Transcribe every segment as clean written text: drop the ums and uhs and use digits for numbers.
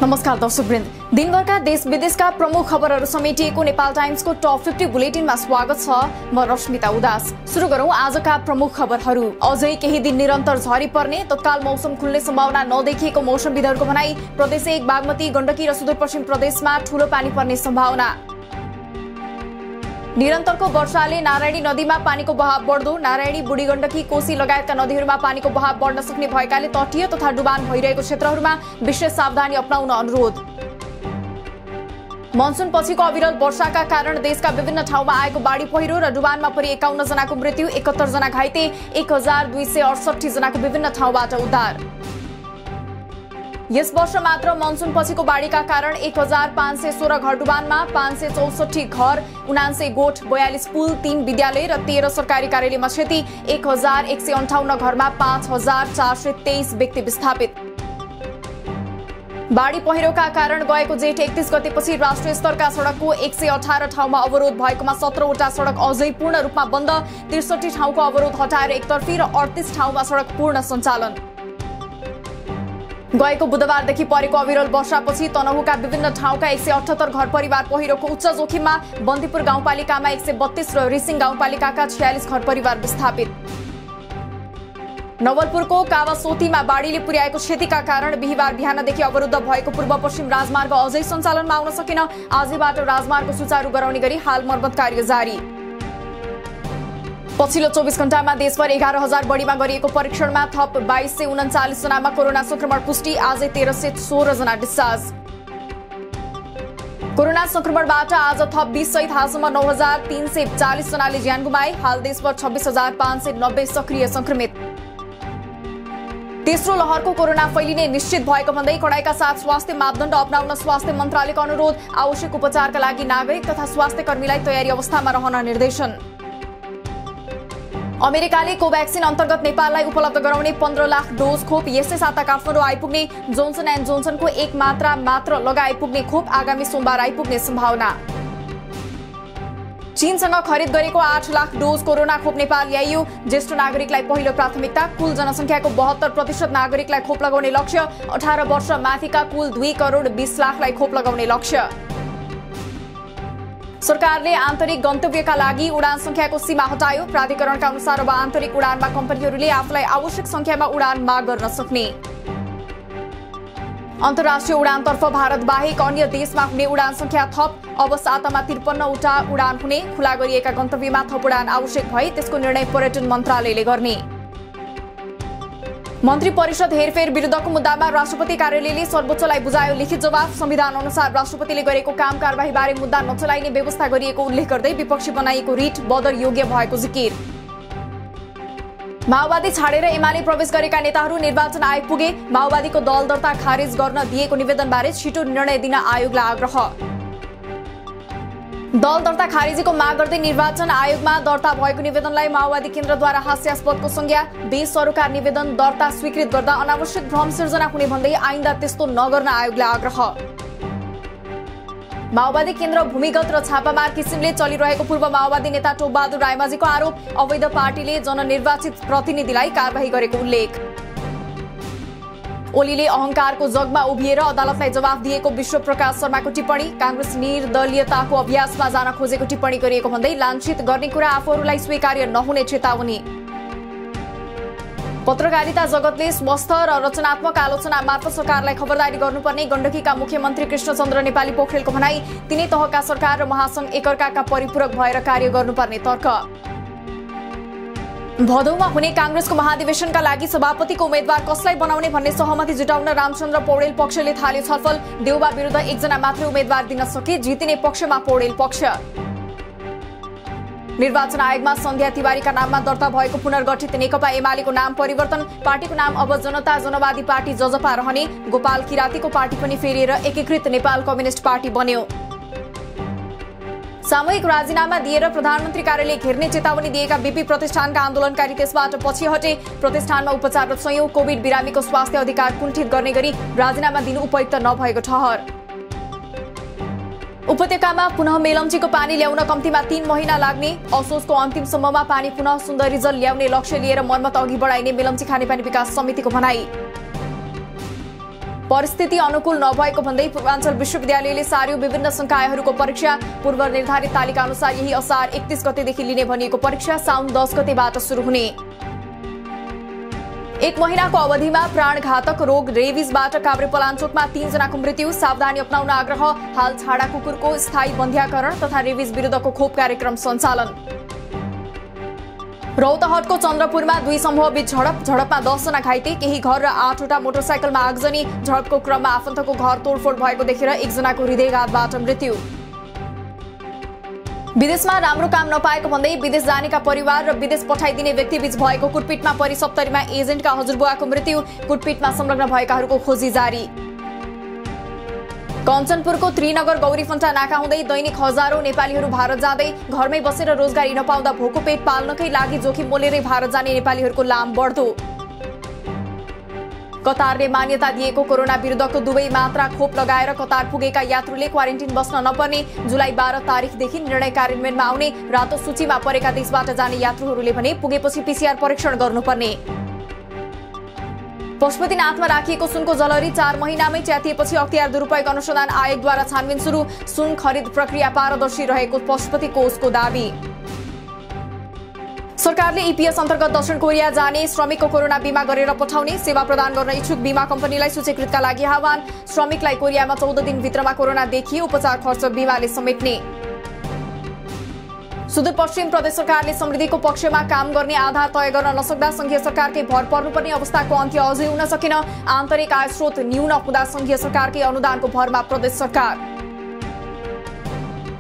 नमस्कार दर्शकवृन्द, दिनभरका देश विदेशका प्रमुख खबरहरू समेटिएको नेपाल टाइम्सको टप 50 बुलेटिनमा स्वागत छ। म रश्मिता उदास। सुरु गरौं आजका प्रमुख खबरहरू। अझै केही दिन निरन्तर झरी पर्ने तत्काल मौसम खुल्ने सम्भावना नदेखिएको मौसमविदहरूको भनाई। प्रदेश 1 बागमती, गण्डकी र सुदूरपश्चिम प्रदेशमा ठूलो पानी पर्ने सम्भावना। निरन्तरको वर्षाले नारायणी नदीमा पानीको बहाव बढ्दो। नारायणी, बुढी गण्डकी, कोशी लगायतका नदीहरूमा पानीको बहाव बढ्न सक्ने भएकाले तटीय तथा डुबान भइरहेको क्षेत्रहरूमा विशेष सावधानी अपनाउन अनुरोध। मनसुन पछिको अविरल वर्षाका कारण देशका विभिन्न ठाउँमा आएको बाढी पहिरो र डुबानमा परि 51 जनाको मृत्यु, 71 जना घाइते, 1268 जनाको विभिन्न ठाउँबाट उद्धार। यस वर्ष मात्र मनसुन पछिको बाढीका कारण 1516 घर डुबानमा, 564 घर, 79 गोठ, 42 पुल, 3 विद्यालय र 13 सरकारी कार्यालयमा क्षति, 1158 घरमा 5423 व्यक्ति विस्थापित। बाढी पहिरोका कारण गएको जेठ 31 गतेपछि राष्ट्रिय स्तरका सडकको 118 ठाउँमा अवरोध भएकोमा 17 वटा सडक अझै पूर्ण रूपमा बन्द, 63 ठाउँको अवरोध हटाएर एकतर्फी र 38 ठाउँमा सडक पूर्ण सञ्चालन। गएको बुधबारदेखि परेको अविरल वर्षापछि तनहुका विभिन्न ठाउँका 178 घर परिवार पहिरोको उच्च जोखिममा, बन्दीपुर गाउँपालिकामा 132 र रिसिङ गाउँपालिकाका 46 घर परिवार विस्थापित। नवलपुरको कावासोतीमा बाढीले पुर्याएको क्षतिका कारण बिहीबार बिहानदेखि अवरुद्ध भएको पूर्व पश्चिम राजमार्ग अझै सञ्चालनमा आउन सकेन। आजैबाट राजमार्ग सुचारू गराउने गरी हाल मर्मत कार्य जारी। पछिल्लो 24 घण्टामा देशभर 11,000 बढीमा गरिएको परीक्षणमा थप 2239 जनामा कोरोना संक्रमण पुष्टि, आजै 1316 जना डिस्चार्ज। कोरोना संक्रमणबाट आज थप 20 सहित हालसम्म 9340 जनाले ज्यान गुमाए। हाल देशभर 26590 सक्रिय संक्रमित। तेस्रो लहरको कोरोना फैलिने निश्चित भएको भन्दै कडाइका साथ स्वास्थ्य मापदण्ड अपनाउन स्वास्थ्य मन्त्रालयको अनुरोध। आवश्यक उपचारका लागि नागरिक तथा स्वास्थ्य कर्मीलाई तयारी अवस्थामा रहन निर्देशन। अमेरिकाले कोभ्याक्सिन अन्तर्गत नेपाललाई उपलब्ध गराउने 15 लाख डोज खोप यसै साता काठमाडौँ आइपुग्ने। जोन्सन एन्ड जोन्सनको एक मात्रा मात्र लगाई आइपुग्ने खोप आगामी सोमबार आइपुग्ने सम्भावना। चीनसँग खरिद गरेको 8 लाख डोज कोरोना खोप नेपाल ल्याइयो। ज्येष्ठ नागरिकलाई पहिलो प्राथमिकता। कुल जनसङ्ख्याको 72% नागरिकलाई खोप लगाउने लक्ष्य। 18 वर्ष माथिका कुल 2 करोड 20 लाखलाई खोप लगाउने लक्ष्य। सरकारले आन्तरिक गन्तव्यका लागि उडान संख्याको सीमा हटायो। प्राधिकरणका अनुसार अब आन्तरिक उडानमा कम्पनीहरूले आफूलाई आवश्यक संख्यामा उडान माग गर्न सक्ने। अन्तर्राष्ट्रिय उडानतर्फ भारत बाहेक अन्य देशमा हुने उडान संख्या थप। अब सातामा 53 वटा उडान हुने। खुला गरिएका गन्तव्यमा थप उडान आवश्यक भए त्यसको निर्णय पर्यटन मन्त्रालयले गर्ने। मन्त्री परिषद हेरफेर विरुद्धको मुद्दामा राष्ट्रपति कार्यालयले सर्वोच्चलाई बुझायो लिखित जवाफ। संविधान अनुसार राष्ट्रपतिले गरेको काम कारबाही बारे मुद्दा नचलाइने व्यवस्था गरिएको उल्लेख गर्दै विपक्षी बनाइएको रिट बदर योग्य भएको जिकिर। माओवादी छाडेर एमाले प्रवेश गरेका नेताहरू निर्वाचन आयोग पुगे। माओवादीको दल दर्ता खारेज गर्न दिएको निवेदनबारे छिटो निर्णय दिन आयोगलाई आग्रह। दल दर्ता खारेजीको माग गर्दै निर्वाचन आयोगमा दर्ता भएको निवेदनलाई माओवादी केन्द्रद्वारा हास्यास्पदको संज्ञा। बेसरोकार निवेदन दर्ता स्वीकृत गर्दा अनावश्यक भ्रम सिर्जना हुने भन्दै आइन्दा त्यस्तो नगर्न आयोगलाई आग्रह। माओवादी केन्द्र भूमिगत र छापामार किसिमले चलिरहेको पूर्व माओवादी नेता टोपबहादुर रायमाझीको आरोप। अवैध पार्टीले जननिर्वाचित प्रतिनिधिलाई कारबाही गरेको उल्लेख। ओलीले अहंकारको जगमा उभिएर अदालतलाई जवाफ दिएको विश्व प्रकाश शर्माको टिप्पणी। कांग्रेस निर्दलीयताको अभ्यासमा जान खोजेको टिप्पणी गरिएको भन्दै लाञ्छित गर्ने कुरा आफूहरूलाई स्वीकार्य नहुने चेतावनी। पत्रकारिता जगतले स्वस्थ र रचनात्मक आलोचना मार्फत सरकारलाई खबरदारी गर्नुपर्ने गण्डकीका मुख्यमन्त्री कृष्णचन्द्र नेपाली पोखरेलको भनाई। तिनै तहका सरकार र महासंघ एकअर्काका परिपूरक भएर कार्य गर्नुपर्ने तर्क। भदौमा हुने कांग्रेसको महाधिवेशनका लागि सभापतिको उम्मेद्वार कसलाई बनाउने भन्ने सहमति जुटाउन रामचन्द्र पौडेल पक्षले थाल्यो छलफल। देउबा विरुद्ध एकजना मात्रै उम्मेद्वार दिन सके, जितिने पक्षमा पौडेल पक्ष। निर्वाचन आयोगमा सन्ध्या तिवारीका नाममा दर्ता भएको पुनर्गठित नेकपा एमालेको नाम परिवर्तन। पार्टीको नाम अब जनता जनवादी पार्टी जजपा रहने। गोपाल किरातीको पार्टी पनि फेरिएर एकीकृत नेपाल कम्युनिस्ट पार्टी बन्यो। सामूहिक राजीनामा दिएर प्रधानमन्त्री कार्यालय घेर्ने चेतावनी दिएका बीपी प्रतिष्ठानका आन्दोलनकारी त्यसबाट पछि हटे। प्रतिष्ठानमा उपचाररत संयौं कोभिड बिरामीको स्वास्थ्य अधिकार कुण्ठित गर्ने गरी राजीनामा दिनु उपयुक्त नभएको ठहर। उपत्यकामा पुनः मेलम्चीको पानी ल्याउन कम्तीमा 3 महिना लाग्ने। असोजको अन्तिमसम्ममा पानी पुनः सुन्दरीजल ल्याउने लक्ष्य लिएर मर्मत अघि बढाइने मेलम्ची खानेपानी विकास समितिको भनाई। परिस्थिति अनुकूल नभएको भन्दै पूर्वाञ्चल विश्वविद्यालयले सार्यो विभिन्न संकायहरूको परीक्षा। पूर्व निर्धारित तालिका अनुसार यही असार 31 गतेदेखि लिने भनिएको परीक्षा साउन 10 गतेबाट सुरु हुने। एक महिनाको अवधिमा प्राणघातक रोग रेबिजबाट काभ्रेपलाञ्चोकमा 3 जनाको मृत्यु। सावधानी अपनाउन आग्रह। हाल छाडा कुकुरको स्थायी बन्ध्याकरण तथा रेबिज विरुद्धको खोप कार्यक्रम सञ्चालन। रौतहटको चन्द्रपुरमा 2 समूहबीच झडपमा 10 जना घाइते। केही घर र 8वटा मोटरसाइकलमा आगजनी। झडपको क्रममा आफन्तको घर तोडफोड भएको देखेर 1 जनाको हृदयघातबाट मृत्यु। विदेशमा राम्रो काम नपाएको भन्दै विदेश जानेका परिवार र विदेश पठाइदिने व्यक्तिबीच भएको कुटपिटमा परि सप्तरीमा एजेन्टका हजुरबुवाको मृत्यु। कुटपिटमा संलग्न भएकाहरूको खोजी जारी। कञ्चनपुरको त्रिनगर गौरीफन्टा नाका हुँदै दैनिक हजारौं नेपालीहरू भारत जाँदै। घरमै बसेर रोजगारी नपाउँदा भोको पेट पाल्नकै लागि जोखिम मोलेरै भारत जाने नेपालीहरूको लाम बढ्दो। कतारले मान्यता दिएको कोरोना विरुद्धको 2 मात्रा खोप लगाएर कतार पुगेका यात्रुले क्वारेन्टिन बस्न नपर्ने। जुलाई 12 तारिखदेखि निर्णय कार्यान्वयनमा आउने। रातो सूचीमा परेका देशबाट जाने यात्रुहरूले भने पुगेपछि पीसीआर परीक्षण गर्नुपर्ने। पशुपतिनाथमा राखिएको सुनको जलहरी 4 महिनामै च्यातिएपछि अख्तियार दुरुपयोग अनुसन्धान आयोगद्वारा छानबिन सुरु। सुन खरिद प्रक्रिया पारदर्शी रहेको पशुपति कोषको दावी। सरकारले ईपीएस अन्तर्गत दक्षिण कोरिया जाने श्रमिकको कोरोना बीमा गरेर पठाउने। सेवा प्रदान गर्न इच्छुक बीमा कम्पनीलाई सूचीकृतका लागि आह्वान। श्रमिकलाई कोरियामा 14 दिनभित्रमा कोरोना देखिए उपचार खर्च बीमाले समेट्ने। सुदूरपश्चिम प्रदेश सरकारले समृद्धिको पक्षमा काम गर्ने आधार तय गर्न नसक्दा संघीय सरकारकै भर पर्नुपर्ने अवस्थाको अन्त्य अझै हुन सकेन। आन्तरिक आय स्रोत न्यून हुँदा संघीय सरकारकै अनुदानको भरमा प्रदेश सरकार।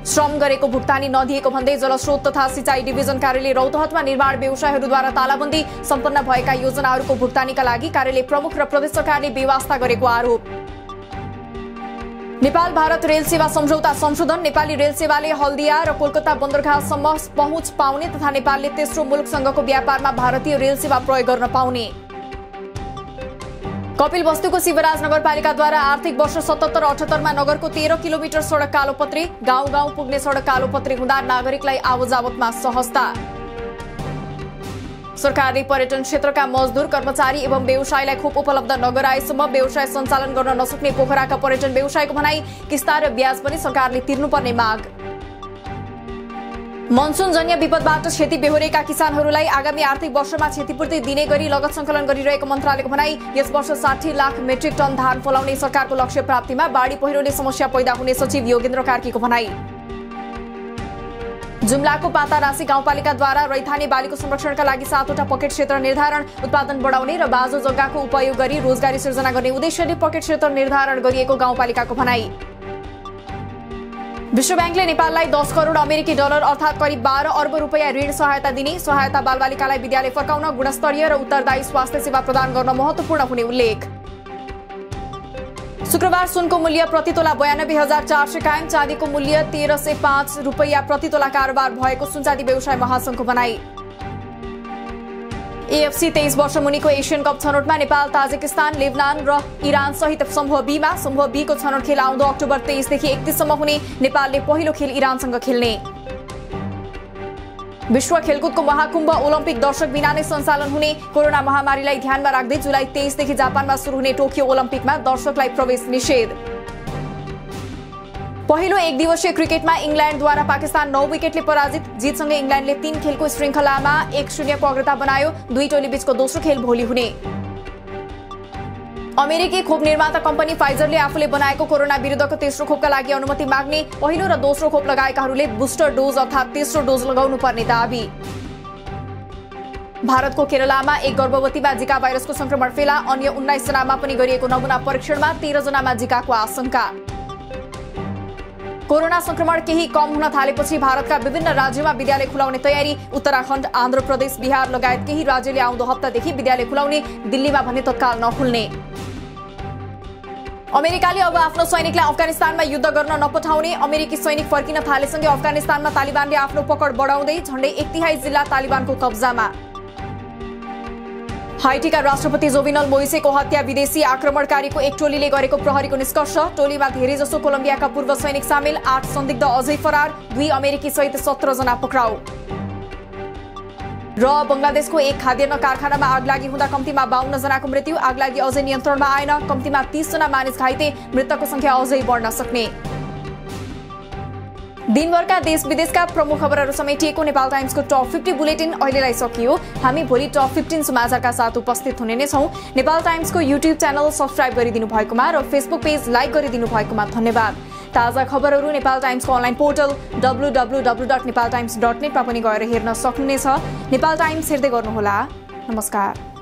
श्रम गरेको भुक्तानी नदिएको भन्दै जलस्रोत तथा सिंचाई डिभिजन कार्यालय रौतहटमा निर्माण व्यवसायहरूद्वारा तालाबन्दी। सम्पन्न भएका योजनाहरूको भुक्तानीका लागि कार्यालय प्रमुख र प्रदेश सरकारले बेवास्ता गरेको आरोप। नेपाल भारत रेल सेवा सम्झौता संशोधन। नेपाली रेल सेवाले हल्दिया र कोलकाता बन्दरगाहसम्म पहुँच पाउने तथा नेपालले तेस्रो मुलुकसँगको व्यापारमा भारतीय रेल सेवा प्रयोग गर्न पाउने। कपिलवस्तुको शिवराज नगरपालिकाद्वारा आर्थिक वर्ष 77-78 मा नगरको 13 किलोमिटर सडक कालोपत्री। गाउँ गाउँ पुग्ने सडक कालोपत्री हुँदा नागरिकलाई आवतजावतमा सहजता। सरकारले पर्यटन क्षेत्रका मजदुर कर्मचारी एवं व्यवसायलाई खोप उपलब्ध नगराएसम्म व्यवसाय सञ्चालन गर्न नसक्ने पोखराका पर्यटन व्यवसायको भनाई। किस्ता र ब्याज पनि सरकारले तिर्नुपर्ने माग। मनसुनजन्य विपदबाट क्षति बेहोरेका किसानहरूलाई आगामी आर्थिक वर्षमा क्षतिपूर्ति दिने गरी लगत संकलन गरिरहेको मन्त्रालयको भनाई। यस वर्ष 60 लाख मेट्रिक टन धान फलाउने सरकारको लक्ष्य प्राप्तिमा बाढी पहिरोले समस्या पैदा हुने सचिव योगेन्द्र कार्कीको भनाई। जुम्लाको पातारासी गाउँपालिकाद्वारा रैथाने बालीको संरक्षणका लागि 7वटा पकेट क्षेत्र निर्धारण। उत्पादन बढाउने र बाँझो जग्गाको उपयोग गरी रोजगारी सृजना गर्ने उद्देश्यले पकेट क्षेत्र निर्धारण गरिएको गाउँपालिकाको भनाई। विश्व बैंकले नेपाललाई 10 करोड अमेरिकी डलर अर्थात् करिब 12 अर्ब रुपैयाँ ऋण सहायता दिने। सहायता बालबालिकालाई विद्यालय फर्काउन गुणस्तरीय र उत्तरदायी स्वास्थ्य सेवा प्रदान गर्न महत्त्वपूर्ण हुने उल्लेख। शुक्रबार सुनको मूल्य प्रति तोला 92,400 कायम। चाँदीको मूल्य 1,305 रुपैयाँ प्रति तोला कारोबार भएको सुनचाँदी व्यवसाय महासंघको भनाई। एएफसी 23 वर्ष मुनिको एसियन कप छनौटमा नेपाल, ताजिकिस्तान, लेबनान र इरान सहित समूह बीमा। समूह बीको छनौट खेल आउँदो अक्टोबर 23 देखि 31 सम्म हुने। नेपालले पहिलो खेल इरानसँग खेल्ने। विश्व खेलकुदको महाकुम्भ ओलम्पिक दर्शक बिना नै सञ्चालन हुने। कोरोना महामारीलाई ध्यानमा राख्दै जुलाई 23 देखि जापानमा सुरु हुने टोकियो ओलम्पिकमा दर्शकलाई प्रवेश निषेध। पहिलो एक दिवसीय क्रिकेटमा इंग्ल्यान्डद्वारा पाकिस्तान 9 विकेटले पराजित। जीतसँगै इंग्ल्यान्डले 3 खेलको श्रृङ्खलामा 1-0 को अग्रता बनायो। दुई टोली बीचको दोस्रो खेल भोलि हुने। अमेरिकी खोप निर्माता कम्पनी फाइजरले आफूले बनाएको कोरोना विरुद्धको तेस्रो खोपका लागि अनुमति माग्ने। पहिलो र दोस्रो खोप लगाएकाहरूले बुस्टर डोज अर्थात् तेस्रो डोज लगाउनु पर्ने दावी। भारतको केरलामा एक गर्भवतीमा जिका भाइरसको संक्रमण फेला। अन्य 19 जनामा पनि गरिएको नमुना परीक्षणमा 13 जनामा जिकाको आशंका। कोरोना संक्रमण केही कम हुन थालेपछि भारतका विभिन्न राज्यमा विद्यालय खुलाउने तयारी। उत्तराखण्ड, आन्ध्र प्रदेश, बिहार लगायत केही राज्यले आउँदो हप्तादेखि विद्यालय खुलाउने। दिल्लीमा भने तत्काल नखुल्ने। अमेरिकाले अब आफ्नो सैनिकलाई अफगानिस्तानमा युद्ध गर्न नपठाउने। अमेरिकी सैनिक फर्किन थालेसँगै अफगानिस्तानमा तालिबानले आफ्नो पकड बढाउँदै झण्डै 1/3 जिल्ला तालिबानको कब्जामा। हाइटीका राष्ट्रपति जोभिनल मोइसेको हत्या विदेशी आक्रमणकारीको एक टोलीले गरेको प्रहरीको निष्कर्ष। टोलीमा धेरैजसो कोलम्बियाका पूर्व सैनिक सामेल। 8 संदिग्ध अझै फरार। 2 अमेरिकी सहित 17 जना पक्राउ। र बंगलादेशको एक खाद्यान्न कारखानामा आगलागी हुँदा कम्तीमा 52 जनाको मृत्यु। आगलागी अझै नियन्त्रणमा आएन, कम्तीमा 30 जना मानिस घाइते, मृतकको संख्या अझै बढ्न सक्ने। दिनभरका देश विदेशका प्रमुख खबरहरू समेटिएको नेपाल टाइम्सको टप 50 बुलेटिन अहिलेलाई सकियो। हामी भोलि टप 15 समाचारका साथ उपस्थित हुने नै छौं। नेपाल टाइम्सको युट्युब च्यानल सब्स्क्राइब गरिदिनु भएकोमा र फेसबुक पेज लाइक गरिदिनु भएकोमा धन्यवाद। ताजा खबरहरू नेपाल टाइम्सको अनलाइन पोर्टल www.nepaltimes.net मा पनि गएर हेर्न सक्नुहुनेछ। नेपाल टाइम्स हेर्दै गर्नुहोला। नमस्कार।